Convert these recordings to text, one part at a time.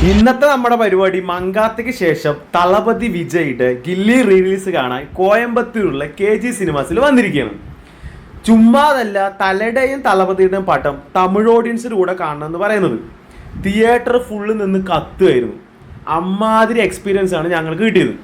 ഇന്നത്തെ നമ്മുടെ പരിപാടി മങ്കാത്തയ്ക്ക് ശേഷം തളപതി വിജയുടെ ഗില്ലി റിലീസ് കാണാൻ കോയമ്പത്തൂരിലുള്ള KG സിനിമാസിൽ വന്നിരിക്കുകയാണ്. ചുമ്മാതല്ല, തലയുടെയും തളപതിയുടെയും പടം തമിഴ് ഓഡിയൻസിന്റെ കൂടെ കാണണമെന്ന് പറയുന്നത്. തിയേറ്റർ ഫുള്ള് നിന്ന് കത്തുമായിരുന്നു. അമ്മാതിരി എക്സ്പീരിയൻസ് ആണ് ഞങ്ങൾക്ക് കിട്ടിയത്.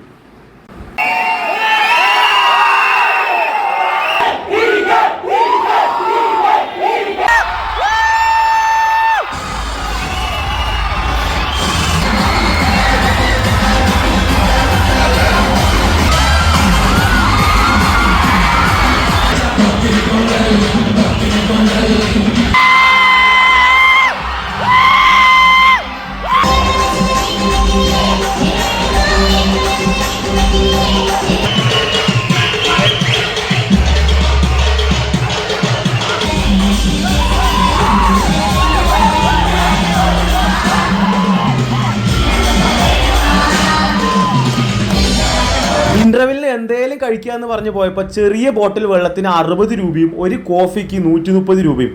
ഇന്റർവെല്ലിൽ എന്തേലും കഴിക്കാന്ന് പറഞ്ഞു പോയപ്പോൾ ചെറിയ ബോട്ടിൽ വെള്ളത്തിന് 60 രൂപയും ഒരു കോഫിക്ക് 130 രൂപയും.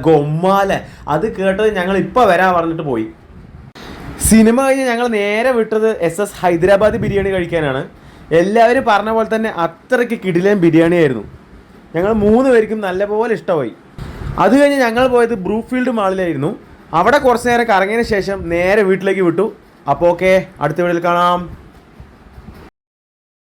ഗൊമ്മാലെ അത് കേട്ടത് ഞങ്ങൾ ഇപ്പോൾ വരാൻ പറഞ്ഞിട്ട് പോയി. സിനിമ കഴിഞ്ഞ് ഞങ്ങൾ നേരെ വിട്ടത് SS ഹൈദരാബാദ് ബിരിയാണി കഴിക്കാനാണ്. എല്ലാവരും പറഞ്ഞ പോലെ തന്നെ അത്രയ്ക്ക് കിടിലൻ ബിരിയാണി ആയിരുന്നു. ഞങ്ങൾ 3 പേർക്കും നല്ലപോലെ ഇഷ്ടമായി. അത് കഴിഞ്ഞ് ഞങ്ങൾ പോയത് ബ്രൂഫീൽഡ് മാളിലായിരുന്നു. അവിടെ കുറച്ച് നേരം കറങ്ങിയതിന് ശേഷം നേരെ വീട്ടിലേക്ക് വിട്ടു. അപ്പോൾ ഓക്കെ, അടുത്ത വീഡിയോയിൽ കാണാം.